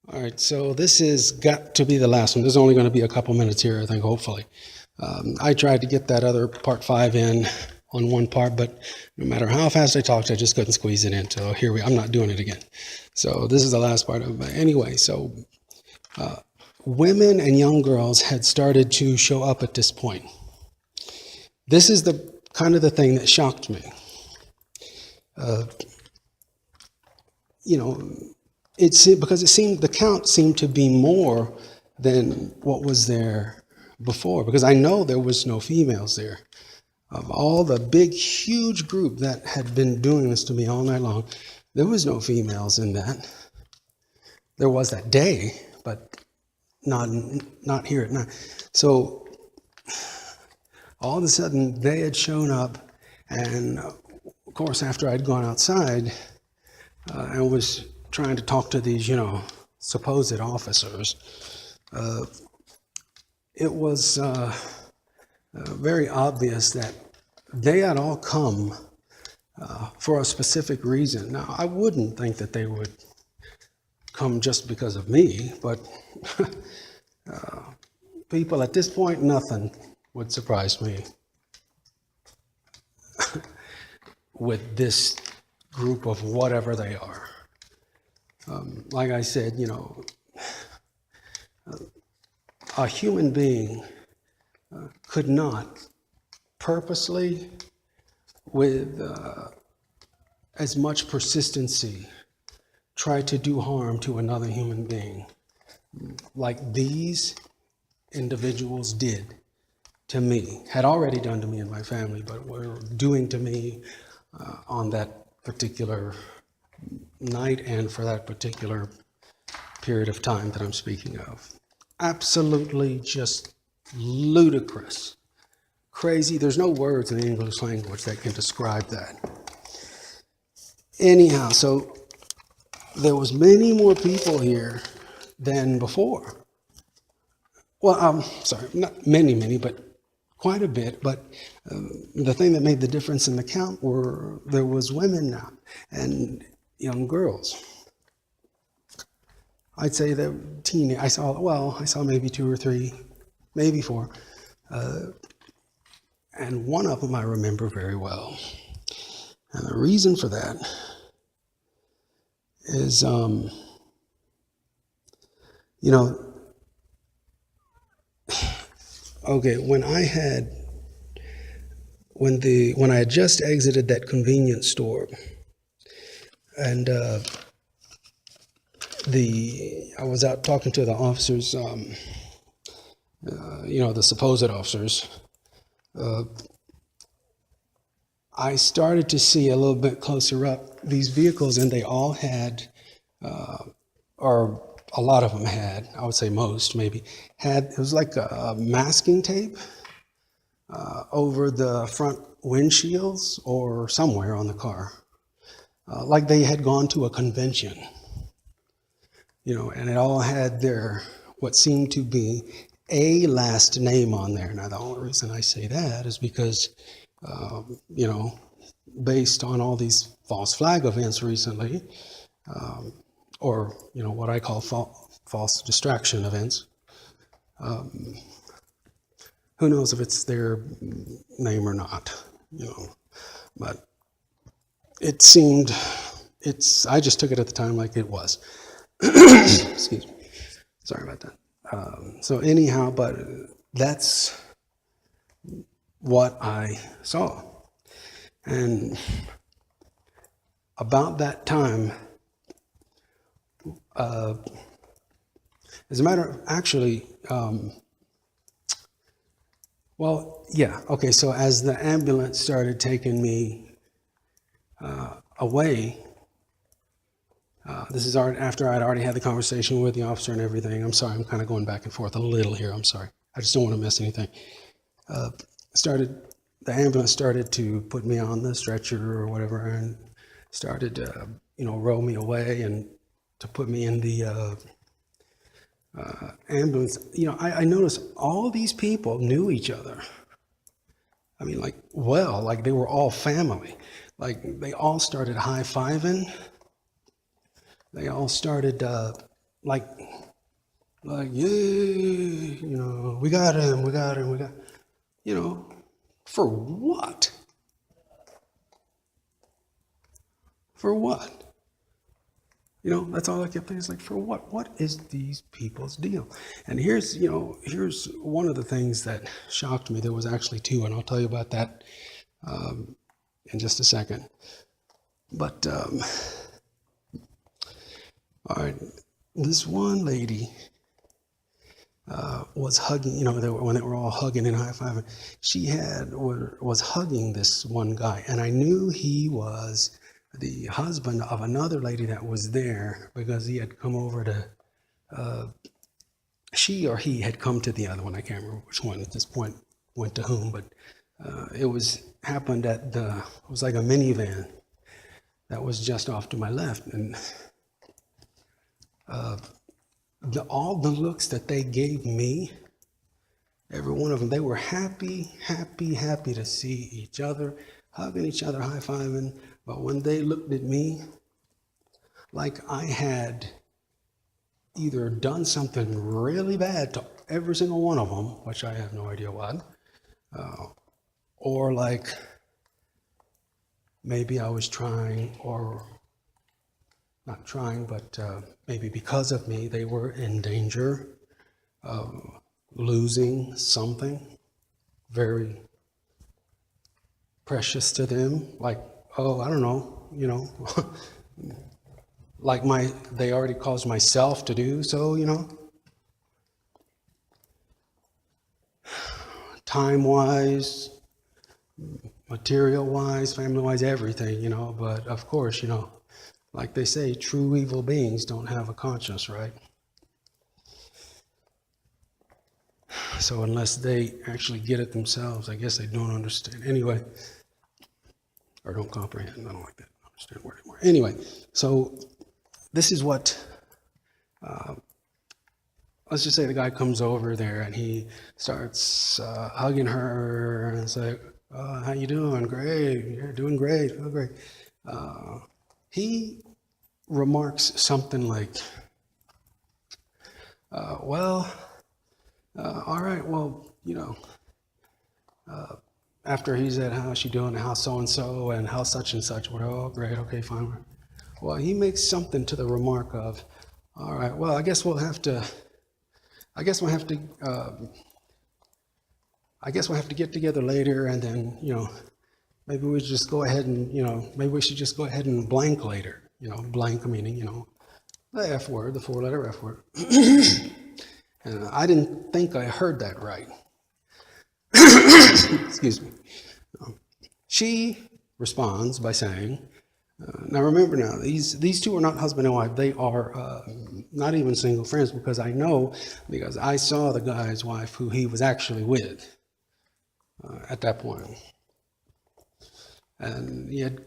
All right, so this has got to be the last one. There's only going to be a couple minutes here, I think, hopefully. I tried to get that other part 5 in on one part, but no matter how fast I talked, I just couldn't squeeze it in. So here I'm not doing it again. So this is the last part of it. Anyway, so women and young girls had started to show up at this point. This is the kind of the thing that shocked me. Because it seemed the count seemed to be more than what was there before, because I know there was no females there. Of all the big, huge group that had been doing this to me all night long, there was no females in that. There was that day, but not here at night. So all of a sudden they had shown up, and of course after I'd gone outside, I was trying to talk to these, supposed officers. It was very obvious that they had all come for a specific reason. Now, I wouldn't think that they would come just because of me, but people at this point, nothing would surprise me with this group of whatever they are. Like I said, a human being could not purposely, with as much persistency, try to do harm to another human being like these individuals did to me, had already done to me and my family, but were doing to me on that particular night and for that particular period of time that I'm speaking of. Absolutely just ludicrous, crazy. There's no words in the English language that can describe that. Anyhow, so there was many more people here than before. Well, I'm sorry, not many, but quite a bit. But the thing that made the difference in the count were there was women now and young girls. I'd say that I saw maybe 2 or 3, maybe 4. And one of them I remember very well. And the reason for that is, okay, when I had just exited that convenience store, and I was out talking to the officers, the supposed officers. I started to see a little bit closer up these vehicles, and they all had, or a lot of them had, I would say most maybe, it was like a masking tape over the front windshields or somewhere on the car, like they had gone to a convention, and it all had what seemed to be a last name on there. Now, the only reason I say that is because, based on all these false flag events recently, or, what I call false distraction events, who knows if it's their name or not, but it seemed, I just took it at the time like it was. Excuse me. Sorry about that. So anyhow, but that's what I saw. And about that time, as a matter of actually, so as the ambulance started taking me away, this is after I'd already had the conversation with the officer and everything. I'm sorry, I'm kind of going back and forth a little here. I'm sorry. I just don't want to miss anything. The ambulance started to put me on the stretcher or whatever, and started to, roll me away and to put me in the ambulance. I noticed all these people knew each other. I mean, like they were all family. Like they all started high-fiving. They all started like, yeah, you know, we got him, we got him, we got, you know, for what? For what? You know, that's all I kept thinking. It's like, for what? What is these people's deal? And here's, you know, here's one of the things that shocked me. There was actually two, and I'll tell you about that in just a second. But, all right, this one lady was hugging, you know, when they were all hugging and high-fiving, was hugging this one guy, and I knew he was the husband of another lady that was there because he had come over to, she or he had come to the other one. I can't remember which one at this point went to whom, but it happened at it was like a minivan that was just off to my left, and all the looks that they gave me, every one of them, they were happy, happy, happy to see each other, hugging each other, high-fiving. But when they looked at me, like I had either done something really bad to every single one of them, which I have no idea what, or like maybe I was trying, or not trying, but maybe because of me, they were in danger of losing something very precious to them, like, oh, I don't know, you know, like they already caused myself to do so, you know, time-wise, material-wise, family-wise, everything, you know. But of course, you know, like they say, true evil beings don't have a conscience, right? So unless they actually get it themselves, I guess they don't understand. Anyway, or don't comprehend. I don't like that. I don't understand word anymore. Anyway, so this is what, let's just say the guy comes over there and he starts hugging her and it's like, how you doing? Great. You're doing great. Oh, great. He remarks something like, well, all right, well, you know, after he said, how's she doing, how so-and-so, and how such and such, we're all great, okay, fine. Well, he makes something to the remark of, all right, well, I guess we'll have to get together later, and then, you know, maybe we just go ahead and, you know, maybe we should just go ahead and blank later, you know, blank meaning, you know, the F word, the four-letter F word. And I didn't think I heard that right. Excuse me. She responds by saying, now remember now, these two are not husband and wife. They are not even single friends, because I saw the guy's wife who he was actually with at that point. And he had,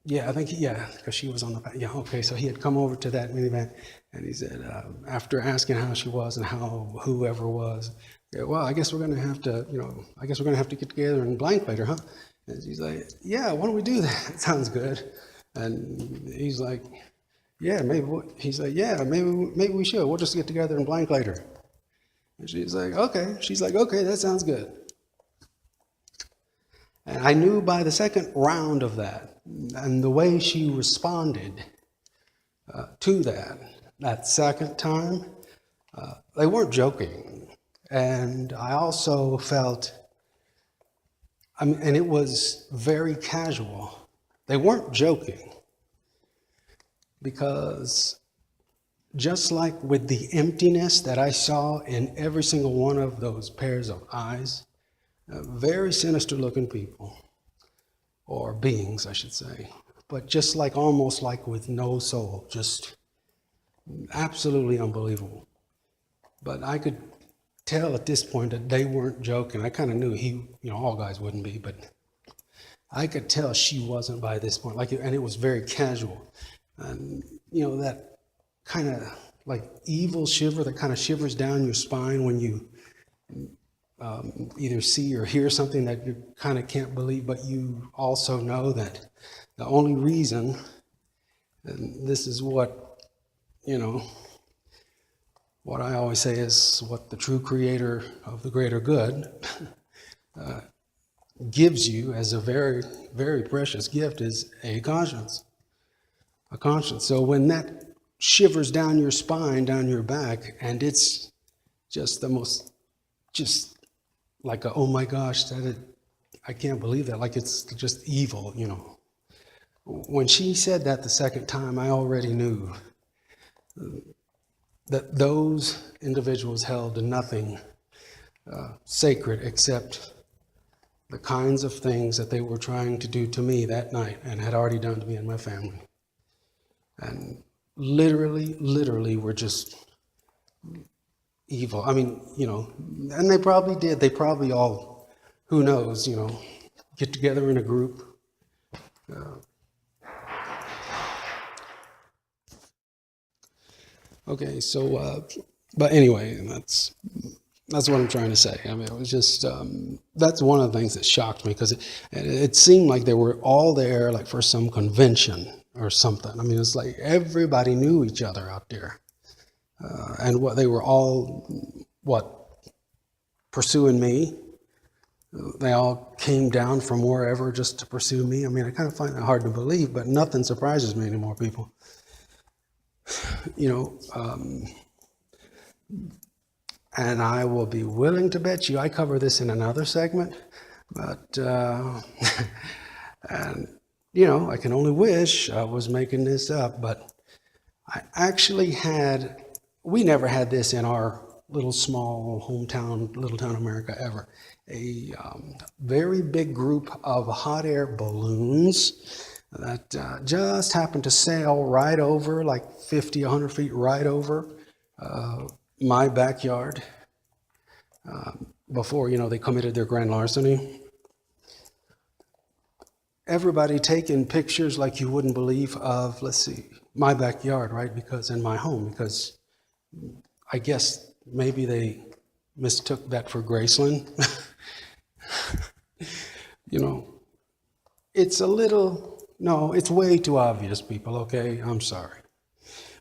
because she was on the back. Yeah, okay, so he had come over to that minivan, and he said, after asking how she was and how whoever was, yeah, well, I guess we're going to have to, you know, get together and blank later, huh? And she's like, yeah, why don't we do that? It sounds good. And he's like, yeah, maybe. He's like, yeah, maybe we should. We'll just get together and blank later. And she's like, okay. She's like, okay, that sounds good. And I knew by the second round of that, and the way she responded to that second time, they weren't joking. And I also felt, and it was very casual. They weren't joking, because just like with the emptiness that I saw in every single one of those pairs of eyes, very sinister looking people, or beings, I should say, but just like almost like with no soul, just absolutely unbelievable. But I could tell at this point that they weren't joking. I kind of knew all guys wouldn't be, but I could tell she wasn't by this point. And it was very casual. And, you know, that kind of like evil shiver that kind of shivers down your spine when you either see or hear something that you kind of can't believe, but you also know that the only reason, and this is what you know, what I always say is what the true creator of the greater good gives you as a very, very precious gift is a conscience. A conscience. So when that shivers down your spine, down your back, and it's just the most, just like a, oh my gosh, I can't believe that, like it's just evil, you know. When she said that the second time, I already knew that those individuals held nothing sacred except the kinds of things that they were trying to do to me that night and had already done to me and my family. And literally were just evil. I mean, you know, and they probably did. They probably all, who knows, you know, get together in a group. Okay, so, but anyway, that's what I'm trying to say. I mean, it was just, that's one of the things that shocked me because it seemed like they were all there like for some convention or something. I mean, it's like everybody knew each other out there. And what they were all, pursuing me. They all came down from wherever just to pursue me. I mean, I kind of find that hard to believe, but nothing surprises me anymore, people. You know, and I will be willing to bet you, I cover this in another segment, but, and, you know, I can only wish I was making this up, but I actually we never had this in our little small hometown, little town America ever. A very big group of hot air balloons that just happened to sail right over, like 50, 100 feet right over my backyard before, you know, they committed their grand larceny. Everybody taking pictures like you wouldn't believe of, let's see, my backyard, right? Because in my home, because I guess maybe they mistook that for Graceland. You know, it's a little, no, it's way too obvious, people, okay? I'm sorry.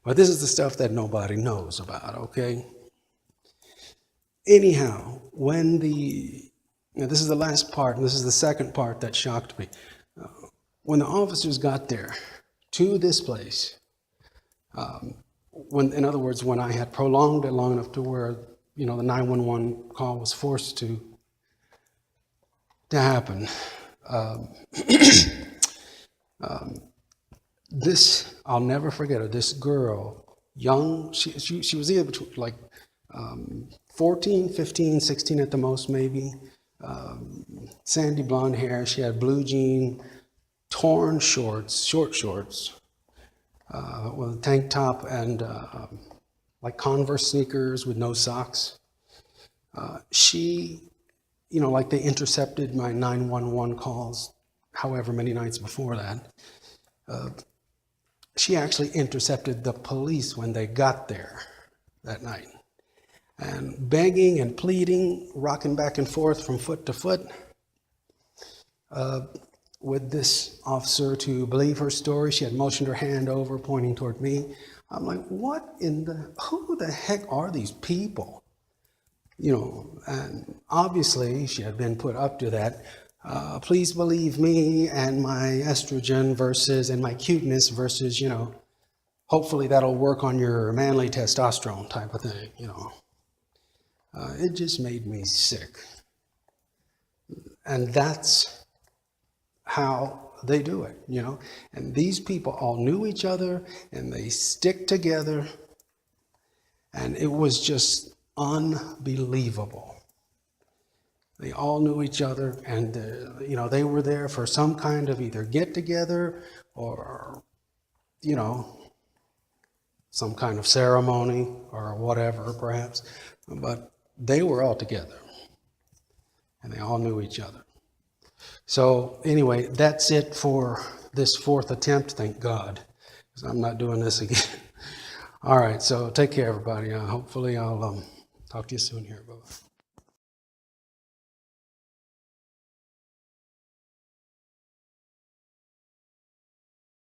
But this is the stuff that nobody knows about, okay? Anyhow, this is the last part, and this is the second part that shocked me. When the officers got there to this place, in other words, when I had prolonged it long enough to where, you know, the 911 call was forced to happen, this, I'll never forget her, this girl, young, she was either between like 14, 15, 16 at the most maybe, sandy blonde hair, she had blue jean, torn shorts, short shorts, with a tank top and like Converse sneakers with no socks. She, you know, like they intercepted my 911 calls however many nights before that. She actually intercepted the police when they got there that night. And begging and pleading, rocking back and forth from foot to foot with this officer to believe her story. She had motioned her hand over, pointing toward me. I'm like, who the heck are these people? You know, and obviously she had been put up to that. Please believe me and my estrogen and my cuteness versus, you know, hopefully that'll work on your manly testosterone type of thing, you know. It just made me sick. And that's how they do it, you know. And these people all knew each other and they stick together. And it was just unbelievable. They all knew each other and, you know, they were there for some kind of either get together or, you know, some kind of ceremony or whatever, perhaps. But they were all together and they all knew each other. So anyway, that's it for this fourth attempt, thank God, because I'm not doing this again. All right, so take care, everybody. Hopefully I'll talk to you soon here. Bye-bye.